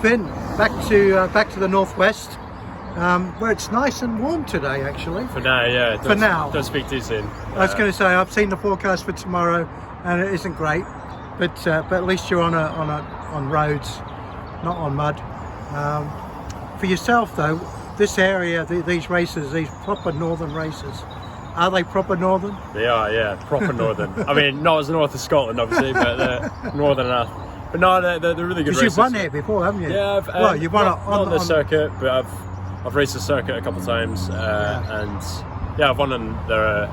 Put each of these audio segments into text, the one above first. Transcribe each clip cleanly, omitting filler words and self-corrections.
Finn, back to the northwest, where it's nice and warm today. Actually, for now, yeah. For now, don't speak too soon. I was going to say I've seen the forecast for tomorrow, and it isn't great, but at least you're on roads, not on mud. For yourself though, this area, these races, these proper northern races, are they proper northern? They are, yeah, proper northern. I mean, not as north as Scotland, obviously, but they're northern enough. But no, they're really good races. You've won here before, haven't you? Yeah, well, you've won on the circuit, but I've raced the circuit a couple of times, and yeah, I've won on their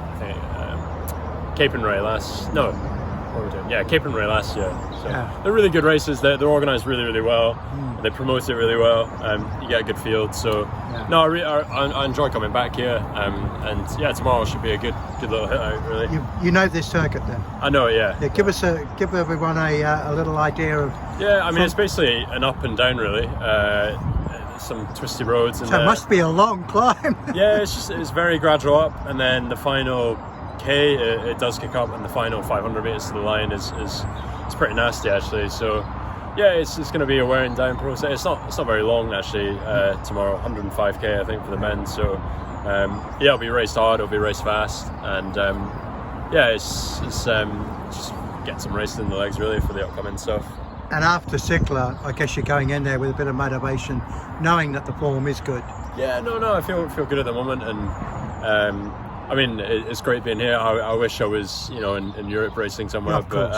Cape and Ray last. No, what were we doing? Yeah, Cape and Ray last year. So they're really good races. They're organised really, really well. They promote it really well. You get a good field. So no, I enjoy coming back here. And yeah, tomorrow should be a good little hit out. Really. You know this circuit then? I know it. Yeah. Give everyone a little idea of. Yeah, I mean it's basically an up and down really. Some twisty roads. So it must be a long climb. Yeah, it's very gradual up, and then the final K it does kick up, and the final 500 meters to the line is pretty nasty actually. So yeah, it's going to be a wearing down process. It's not very long actually. Tomorrow, 105k I think for the men. So yeah, it'll be raced hard, it'll be raced fast, and yeah, it's just get some racing in the legs really for the upcoming stuff. And after Sickler, I guess you're going in there with a bit of motivation, knowing that the form is good. Yeah, no, I feel good at the moment, and I mean it's great being here. I wish I was in Europe racing somewhere, but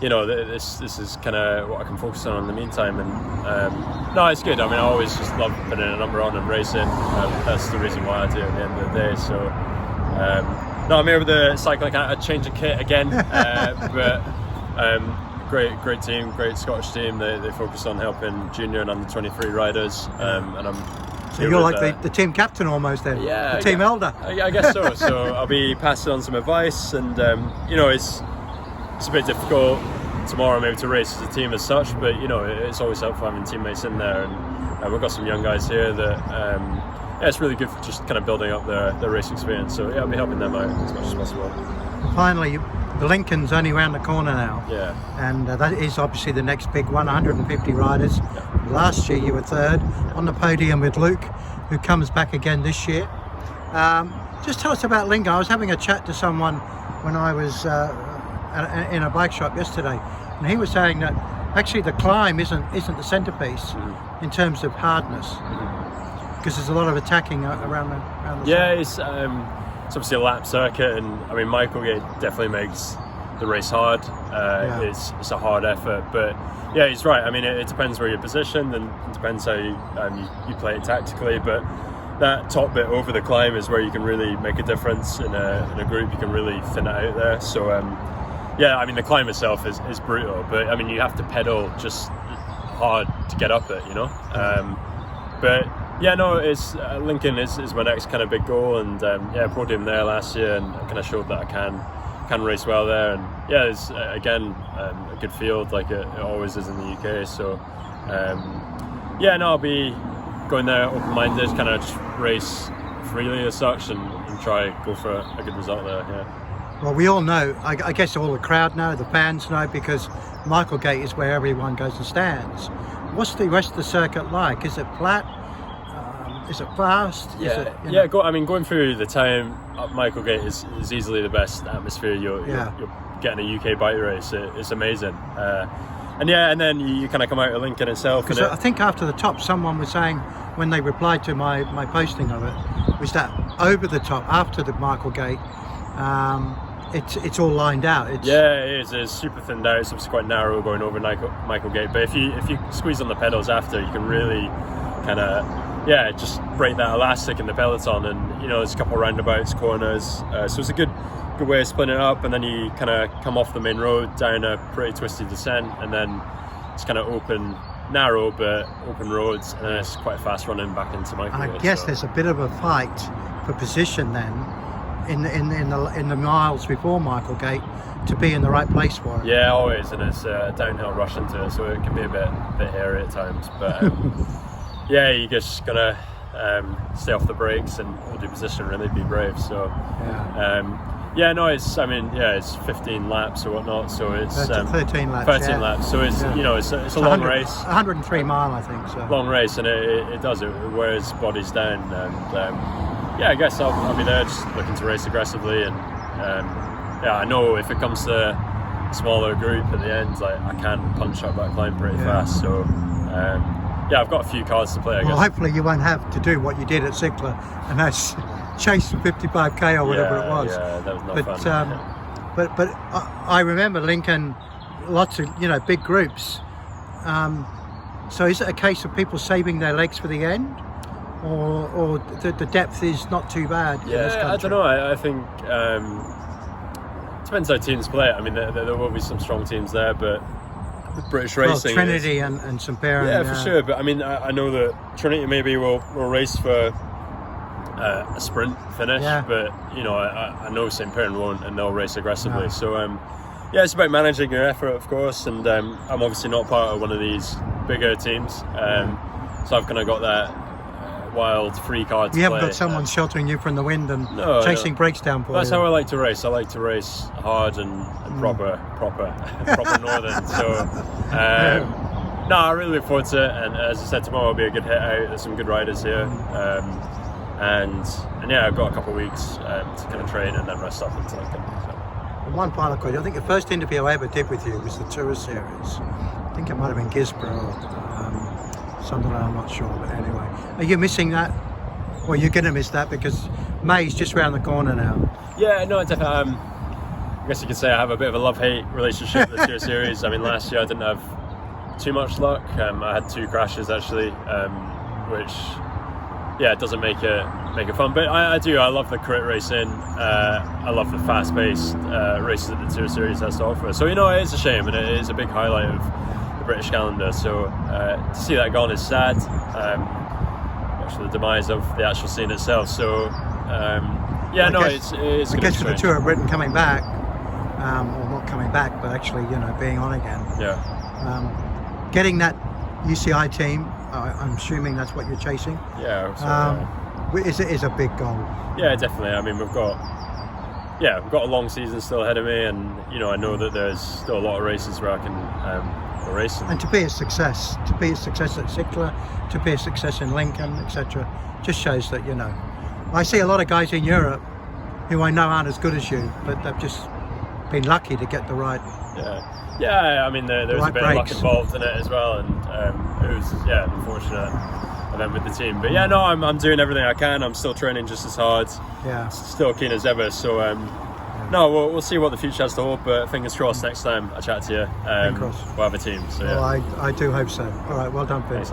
this is kind of what I can focus on in the meantime. And no, it's good. I mean, I always just love putting a number on and racing. That's the reason why I do it at the end of the day. So no, I'm here with the cycling. I change of kit again, but. Great team, great Scottish team. They focus on helping junior and under 23 riders, and I'm. So you're like the team captain almost then. Yeah, the team elder. I guess so. So I'll be passing on some advice, and it's a bit difficult tomorrow maybe to race as a team as such, but it's always helpful having teammates in there, and we've got some young guys here that yeah, it's really good for just kind of building up their race experience. So yeah, I'll be helping them out as much as possible. Finally, the Lincoln's only around the corner now. Yeah. And that is obviously the next big one, 150 riders. Yeah. Last year you were third on the podium with Luke, who comes back again this year. Just tell us about Lincoln. I was having a chat to someone when I was in a bike shop yesterday, and he was saying that actually the climb isn't the centerpiece in terms of hardness, because there's a lot of attacking around the yeah, side. It's obviously a lap circuit, and I mean Michaelgate definitely makes the race hard. It's a hard effort, but yeah, he's right. I mean it depends where you're positioned, and it depends how you play it tactically, but that top bit over the climb is where you can really make a difference in a group. You can really thin it out there. So yeah, I mean the climb itself is brutal, but I mean you have to pedal just hard to get up it, but yeah, no, it's Lincoln is my next kind of big goal, and yeah, podium there last year, and kind of showed that I can race well there, and yeah, it's again a good field like it always is in the UK. So yeah, no, I'll be going there open-minded, kind of just race freely as such, and try go for a good result there. Yeah. Well, we all know, I guess all the crowd know, the fans know, because Michaelgate is where everyone goes and stands. What's the rest of the circuit like? Is it flat? Is it fast? Yeah, going through the town up Michaelgate is easily the best atmosphere you're getting a UK bike race. It's amazing. And then you kind of come out of Lincoln itself. Because I think after the top, someone was saying, when they replied to my posting of it, was that over the top, after the Michaelgate, it's all lined out. It is. It's super thinned out. It's quite narrow going over Michaelgate. But if you squeeze on the pedals after, you can really kind of just break that elastic in the peloton, and there's a couple of roundabouts, corners, so it's a good way of splitting it up, and then you kind of come off the main road down a pretty twisty descent, and then it's kind of narrow but open roads, and then it's quite fast running back into Michaelgate. And I guess there's a bit of a fight for position then in the miles before Michaelgate to be in the right place for it. Yeah, always, and it's a downhill rush into it, so it can be a bit hairy at times, but yeah, you just gotta stay off the brakes and hold your position, really be brave. So Yeah, no, it's 15 laps or whatnot, so it's 13 laps. 13 laps, so it's it's a long race. 103 mile, I think. So. Long race, and it wears bodies down, and I guess I'll be there just looking to race aggressively, and I know if it comes to a smaller group at the end, like I can punch up that climb pretty fast. So I've got a few cards to play, I guess. Well, hopefully you won't have to do what you did at Ziegler, and that's chase the 55k or whatever it was. Yeah, that was not fun. But I remember Lincoln, lots of big groups. So is it a case of people saving their legs for the end, or the depth is not too bad? In this country? I don't know. I think depends how teams play it. I mean, there will be some strong teams there, but with British racing, Trinity and St. Piran. Yeah, for sure. But I mean, I know that Trinity maybe will race for a sprint finish, but I know St. Piran won't, and they'll race aggressively. No. So it's about managing your effort, of course. And I'm obviously not part of one of these bigger teams, so I've kind of got that wild free card to You play. haven't got someone sheltering you from the wind and chasing brakes down for you. That's how I like to race. I like to race hard and proper northern. So I really look forward to it, and as I said, tomorrow will be a good hit out. There's some good riders here, and I've got a couple of weeks to kind of train and then rest up until I can. And one final question. I think the first interview I ever did with you was the Tour Series. I think it might have been Gisborough. Sunderland, I'm not sure, but anyway. Are you missing that? Well, you're going to miss that because May's just round the corner now. Yeah, no, definitely. I guess you could say I have a bit of a love-hate relationship with the Tour Series. I mean, last year I didn't have too much luck. I had 2 crashes actually, which doesn't make it fun. But I do. I love the crit racing. I love the fast-paced races that the Tour Series has to offer. So it is a shame, and it is a big highlight of the British calendar. So to see that gone is sad. For the demise of the actual scene itself. So it's I guess for the Tour of Britain coming back, or not coming back, but actually being on again. Getting that UCI team, I'm assuming that's what you're chasing. Is a big goal. Yeah, definitely. I mean, we've got a long season still ahead of me, and I know that there's still a lot of races where I can race. And to be a success at Ziegler, to be a success in Lincoln, etc., just shows that I see a lot of guys in Europe who I know aren't as good as you, but they've just been lucky to get the right. I mean, there was a bit of luck involved in it as well, and it was an unfortunate event with the team. But I'm doing everything I can. I'm still training just as hard. Still keen as ever. So we'll see what the future has to hold. But fingers crossed, next time I chat to you, we'll have a team. So Well, I do hope so. All right, well done, Finn. Thanks,